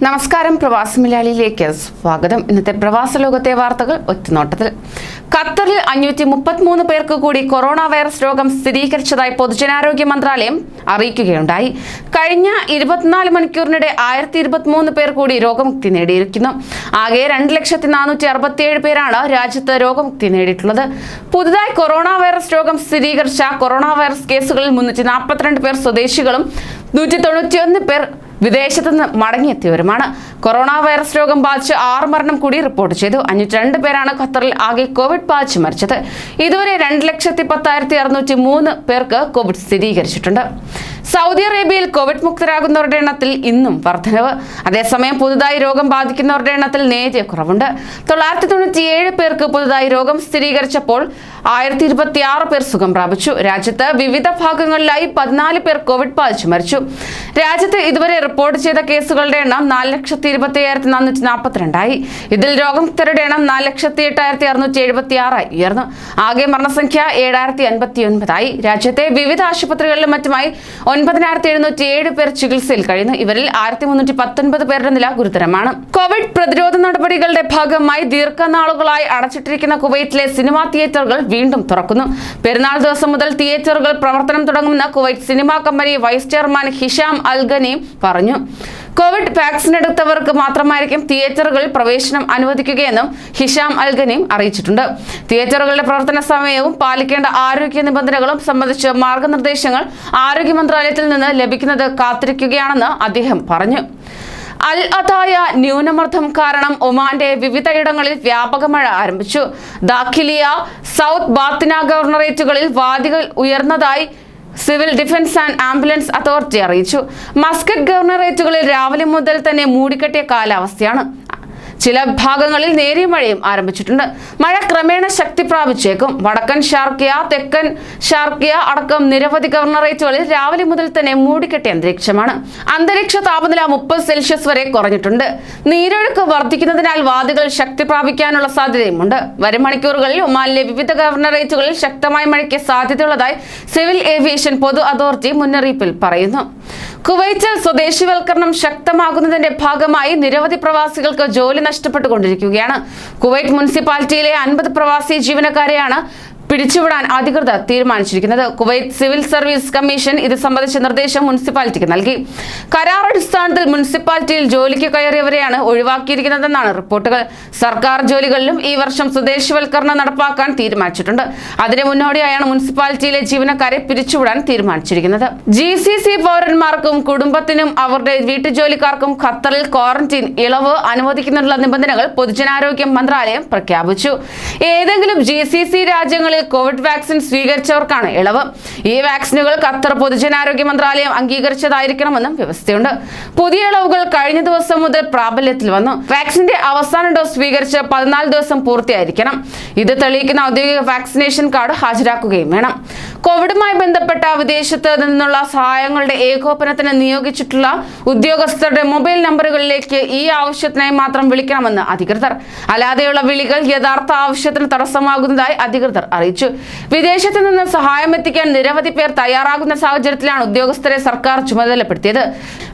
നമസ്കാരം, പ്രവാസി മലയാളിയിലേക്ക് സ്വാഗതം. ഇന്നത്തെ പ്രവാസ ലോകത്തെ വാർത്തകൾ ഒറ്റനോട്ടത്തിൽ. ഖത്തറിൽ 533 പേർക്ക് കൂടി കൊറോണ വൈറസ് രോഗം സ്ഥിരീകരിച്ചതായി പൊതുജനാരോഗ്യ മന്ത്രാലയം അറിയിക്കുകയുണ്ടായി. കഴിഞ്ഞ 24 മണിക്കൂറിനിടെ 1023 പേർ കൂടി രോഗമുക്തി നേടിയിരിക്കുന്നു. ആകെ 2,467 പേരാണ് രാജ്യത്ത് രോഗമുക്തി നേടിയിട്ടുള്ളത്. പുതുതായി കൊറോണ വൈറസ് രോഗം സ്ഥിരീകരിച്ച കൊറോണ വൈറസ് കേസുകളിൽ 342 പേർ സ്വദേശികളും 191 പേർ വിദേശത്ത് നിന്ന് മടങ്ങിയെത്തിയവരുമാണ്. കൊറോണ വൈറസ് രോഗം ബാധിച്ച് 6 മരണം കൂടി റിപ്പോർട്ട് ചെയ്തു. 502 പേരാണ് ഖത്തറിൽ ആകെ കോവിഡ് ബാധിച്ച് മരിച്ചത്. ഇതുവരെ 2,10,603 പേർക്ക് കോവിഡ് സ്ഥിരീകരിച്ചിട്ടുണ്ട്. സൗദി അറേബ്യയിൽ കോവിഡ് മുക്തരാകുന്നവരുടെ എണ്ണത്തിൽ ഇന്നും വർധനവ്. അതേസമയം പുതുതായി രോഗം ബാധിക്കുന്നവരുടെ എണ്ണത്തിൽ നേരിയ കുറവുണ്ട്. 997 പേർക്ക് പുതുതായി രോഗം സ്ഥിരീകരിച്ചപ്പോൾ 1026 പേർ സുഖം പ്രാപിച്ചു. രാജ്യത്ത് വിവിധ ഭാഗങ്ങളിലായി 14 പേർ കോവിഡ് ബാധിച്ച് മരിച്ചു. രാജ്യത്ത് ഇതുവരെ റിപ്പോർട്ട് ചെയ്ത കേസുകളുടെ എണ്ണം 4,27,442 ആയി. ഇതിൽ രോഗമുക്തരുടെ എണ്ണം 4,08,676 ഉയർന്നു. ആകെ മരണസംഖ്യ 7,059 ആയി. രാജ്യത്തെ വിവിധ ആശുപത്രികളിലും മറ്റുമായി 9,707 പേർ ചികിത്സയിൽ കഴിയുന്നു. ഇവരിൽ 1,319 പേരുടെ നില ഗുരുതരമാണ്. കോവിഡ് പ്രതിരോധ നടപടികളുടെ ഭാഗമായി ദീർഘനാളുകളായി അടച്ചിട്ടിരിക്കുന്ന കുവൈറ്റിലെ സിനിമാ തിയേറ്ററുകൾ വീണ്ടും തുറക്കുന്നു. പെരുന്നാൾ ദിവസം മുതൽ തിയേറ്ററുകൾ പ്രവർത്തനം തുടങ്ങുമെന്ന് Kuwait cinema company vice chairman Hisham Alghani പറഞ്ഞു. കോവിഡ് വാക്സിൻ എടുത്തവർക്ക് മാത്രമായിരിക്കും തിയേറ്ററുകളിൽ പ്രവേശനം അനുവദിക്കുകയെന്നും ഹിഷാം അൽഗനി അറിയിച്ചിട്ടുണ്ട്. തിയേറ്ററുകളുടെ പ്രവർത്തന സമയവും പാലിക്കേണ്ട ആരോഗ്യ നിബന്ധനകളും സംബന്ധിച്ച് മാർഗനിർദ്ദേശങ്ങൾ ആരോഗ്യ മന്ത്രാലയത്തിൽ നിന്ന് ലഭിക്കുന്നത് കാത്തിരിക്കുകയാണെന്ന് അദ്ദേഹം പറഞ്ഞു. അൽ അദായ ന്യൂനമർദ്ദം കാരണം ഒമാന്റെ വിവിധയിടങ്ങളിൽ വ്യാപക മഴ ആരംഭിച്ചു. ദാഖിലിയ, സൗത്ത് ബാത്തിന ഗവർണറേറ്റുകളിൽ വാദികൾ ഉയർന്നതായി civil defence and ambulance authority അറിയിച്ചു. മസ്കറ്റ് ഗവർണറേറ്റുകളിൽ രാവിലെ മുതൽ തന്നെ മൂടിക്കെട്ടിയ കാലാവസ്ഥയാണ്. ചില ഭാഗങ്ങളിൽ നേരിയ മഴയും ആരംഭിച്ചിട്ടുണ്ട്. മഴ ക്രമേണ ശക്തി പ്രാപിച്ചേക്കും. വടക്കൻ ഷാർക്കിയ, തെക്കൻ ഷാർക്കിയ അടക്കം നിരവധി ഗവർണറേറ്റുകളിൽ രാവിലെ മുതൽ തന്നെ മൂടിക്കെട്ടിയ അന്തരീക്ഷമാണ്. അന്തരീക്ഷ താപനില 30 സെൽഷ്യസ് വരെ കുറഞ്ഞിട്ടുണ്ട്. നീരൊഴുക്ക് വർദ്ധിക്കുന്നതിനാൽ വാദികൾ ശക്തി പ്രാപിക്കാനുള്ള സാധ്യതയുമുണ്ട്. വരും മണിക്കൂറുകളിൽ ഒമാനിലെ വിവിധ ഗവർണറേറ്റുകളിൽ ശക്തമായ മഴയ്ക്ക് സാധ്യതയുള്ളതായി സിവിൽ ഏവിയേഷൻ പൊതു അതോറിറ്റി മുന്നറിയിപ്പിൽ പറയുന്നു. കുവൈറ്റിൽ സ്വദേശിവൽക്കരണം ശക്തമാകുന്നതിന്റെ ഭാഗമായി നിരവധി പ്രവാസികൾക്ക് ജോലി നഷ്ടപ്പെട്ടുകൊണ്ടിരിക്കുകയാണ്. കുവൈറ്റ് മുനിസിപ്പാലിറ്റിയിലെ 50 പ്രവാസി ജീവനക്കാരെയാണ് പിടിച്ചുവിടാൻ അധികൃതർ തീരുമാനിച്ചിരിക്കുന്നത്. കുവൈറ്റ് സിവിൽ സർവീസ് കമ്മീഷൻ ഇത് സംബന്ധിച്ച നിർദ്ദേശം മുനിസിപ്പാലിറ്റിക്ക് നൽകി. കരാർ അടിസ്ഥാനത്തിൽ മുനിസിപ്പാലിറ്റിയിൽ ജോലിക്ക് കയറിയവരെയാണ് ഒഴിവാക്കിയിരിക്കുന്നതെന്നാണ് റിപ്പോർട്ടുകൾ. സർക്കാർ ജോലികളിലും ഈ വർഷം സ്വദേശിവൽക്കരണം നടപ്പാക്കാൻ തീരുമാനിച്ചിട്ടുണ്ട്. അതിന് മുന്നോടിയായാണ് മുനിസിപ്പാലിറ്റിയിലെ ജീവനക്കാരെ പിരിച്ചുവിടാൻ തീരുമാനിച്ചിരിക്കുന്നത്. GCC പൗരന്മാർക്കും കുടുംബത്തിനും അവരുടെ വീട്ടുജോലിക്കാർക്കും ഖത്തറിൽ ക്വാറന്റീൻ ഇളവ് അനുവദിക്കുന്നതിനുള്ള നിബന്ധനകൾ പൊതുജനാരോഗ്യ മന്ത്രാലയം പ്രഖ്യാപിച്ചു. ഏതെങ്കിലും GCC രാജ്യങ്ങളിൽ കോവിഡ് വാക്സിൻ സ്വീകരിച്ചവർക്കാണ് ഇളവ്. ഈ വാക്സിനുകൾ ഖത്തർ പൊതുജനാരോഗ്യ മന്ത്രാലയം അംഗീകരിച്ചതായിരിക്കണമെന്നും വ്യവസ്ഥയുണ്ട്. പുതിയ ഇളവുകൾ കഴിഞ്ഞ ദിവസം മുതൽ പ്രാബല്യത്തിൽ വന്നു. വാക്സിന്റെ അവസാന ഡോസ് സ്വീകരിച്ച് 14 ദിവസം പൂർത്തിയായിരിക്കണം. ഇത് തെളിയിക്കുന്ന ഔദ്യോഗിക വാക്സിനേഷൻ കാർഡ് ഹാജരാക്കുകയും വേണം. കോവിഡുമായി ബന്ധപ്പെട്ട വിദേശത്ത് നിന്നുള്ള സഹായങ്ങളുടെ ഏകോപനത്തിന് നിയോഗിച്ചിട്ടുള്ള ഉദ്യോഗസ്ഥരുടെ മൊബൈൽ നമ്പറുകളിലേക്ക് ഈ ആവശ്യത്തിനായി മാത്രം വിളിക്കണമെന്ന് അധികൃതർ. അല്ലാതെയുള്ള വിളികൾ യഥാർത്ഥ ആവശ്യത്തിന് തടസ്സമാകുന്നതായി അധികൃതർ അറിയിച്ചു. വിദേശത്ത് നിന്ന് സഹായം എത്തിക്കാൻ നിരവധി പേർ തയ്യാറാകുന്ന സാഹചര്യത്തിലാണ് ഉദ്യോഗസ്ഥരെ സർക്കാർ ചുമതലപ്പെടുത്തിയത്.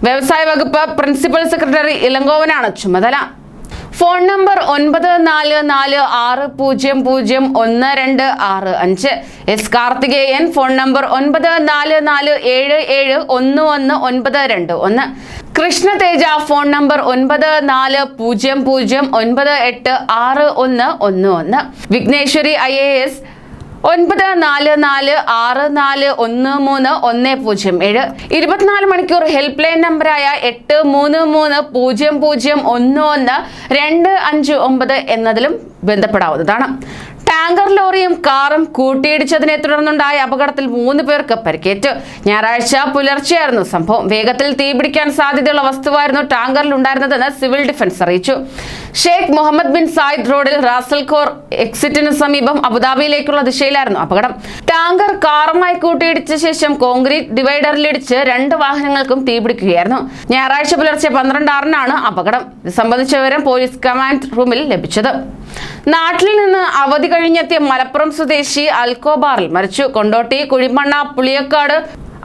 വ്യവസായ വകുപ്പ് പ്രിൻസിപ്പൽ സെക്രട്ടറി ഇളങ്കോവനാണ് ചുമതല. Phone number 9446001265. S Karthikeyan. Phone number 9447711921. Krishna Teja. Phone number 9400986111. Vigneshwari IAS 9446413107. 24 മണിക്കൂർ ഹെൽപ്പ് ലൈൻ നമ്പറായ 8330011259 എന്നതിലും ബന്ധപ്പെടാവുന്നതാണ്. ടാങ്കർ ലോറിയും കാറും കൂട്ടിയിടിച്ചതിനെ തുടർന്നുണ്ടായ അപകടത്തിൽ 3 പേർക്ക് പരിക്കേറ്റു. ഞായറാഴ്ച പുലർച്ചെയായിരുന്നു സംഭവം. വേഗത്തിൽ തീപിടിക്കാൻ സാധ്യതയുള്ള വസ്തുവായിരുന്നു ടാങ്കറിൽ ഉണ്ടായിരുന്നതെന്ന് സിവിൽ ഡിഫൻസ് അറിയിച്ചു. ഷെയ്ഖ് മുഹമ്മദ് ബിൻ സായിദ് റോഡിൽ റാസൽ ഖോർ എക്സിറ്റിന് സമീപം അബുദാബിയിലേക്കുള്ള ദിശയിലായിരുന്നു അപകടം. ടാങ്കർ കാറുമായി കൂട്ടിയിടിച്ച ശേഷം കോൺക്രീറ്റ് ഡിവൈഡറിലിടിച്ച് 2 വാഹനങ്ങൾക്കും തീപിടിക്കുകയായിരുന്നു. ഞായറാഴ്ച പുലർച്ചെ 12:06-നാണ് അപകടം. ഇത് സംബന്ധിച്ച വിവരം പോലീസ് കമാൻഡ് റൂമിൽ ലഭിച്ചത്. നാട്ടിൽ നിന്ന് അവധി കഴിഞ്ഞെത്തിയ മലപ്പുറം സ്വദേശി അൽക്കോബാറിൽ മരിച്ചു. കൊണ്ടോട്ടി കുഴിമണ്ണ പുളിയക്കാട്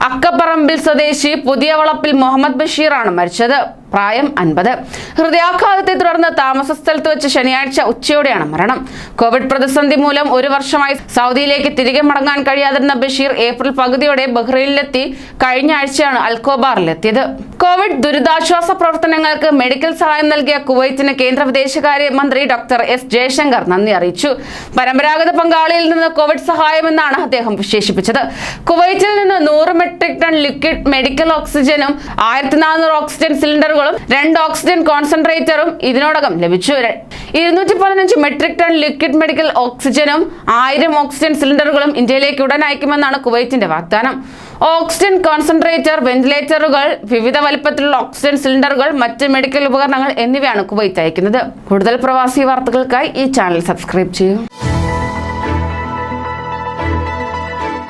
അക്കപ്പറമ്പിൽ സ്വദേശി പുതിയ വളപ്പിൽ മുഹമ്മദ് ബഷീറാണ് മരിച്ചത്. പ്രായം 50. ഹൃദയാഘാതത്തെ തുടർന്ന് താമസ സ്ഥലത്ത് വെച്ച് ശനിയാഴ്ച ഉച്ചയോടെയാണ് മരണം. കോവിഡ് പ്രതിസന്ധി മൂലം 1 വർഷമായി സൗദിയിലേക്ക് തിരികെ മടങ്ങാൻ കഴിയാതിരുന്ന ബഷീർ ഏപ്രിൽ പകുതിയോടെ ബഹ്റൈനിലെത്തി കഴിഞ്ഞ ആഴ്ചയാണ് അൽഖോബാറിലെത്തിയത്. കോവിഡ് ദുരിതാശ്വാസ പ്രവർത്തനങ്ങൾക്ക് മെഡിക്കൽ സഹായം നൽകിയ കുവൈത്തിന് കേന്ദ്ര വിദേശകാര്യ മന്ത്രി ഡോക്ടർ എസ് ജയശങ്കർ നന്ദി അറിയിച്ചു. പരമ്പരാഗത പങ്കാളിയിൽ നിന്ന് കോവിഡ് സഹായമെന്നാണ് അദ്ദേഹം വിശേഷിപ്പിച്ചത്. കുവൈറ്റിൽ നിന്ന് 100 മെട്രിക് ടൺ ലിക്വിഡ് മെഡിക്കൽ ഓക്സിജനും 1400 ഓക്സിജൻ സിലിണ്ടറുകളും 2 ഓക്സിജൻ കോൺസെൻട്രേറ്ററും ഇതിനോടകം ലഭിച്ചു. 215 മെട്രിക് ടൺ ലിക്വിഡ് മെഡിക്കൽ ഓക്സിജനും 1000 ഓക്സിജൻ സിലിണ്ടറുകളും ഇന്ത്യയിലേക്ക് ഉടൻ അയക്കുമെന്നാണ് കുവൈറ്റിന്റെ വാഗ്ദാനം. ഓക്സിജൻ കോൺസെൻട്രേറ്റർ, വെന്റിലേറ്ററുകൾ, വിവിധ വലിപ്പത്തിലുള്ള ഓക്സിജൻ സിലിണ്ടറുകൾ, മറ്റ് മെഡിക്കൽ ഉപകരണങ്ങൾ എന്നിവയാണ് കുവൈറ്റ് അയക്കുന്നത്. കൂടുതൽ പ്രവാസി വാർത്തകൾക്കായി ഈ ചാനൽ സബ്സ്ക്രൈബ് ചെയ്യൂ.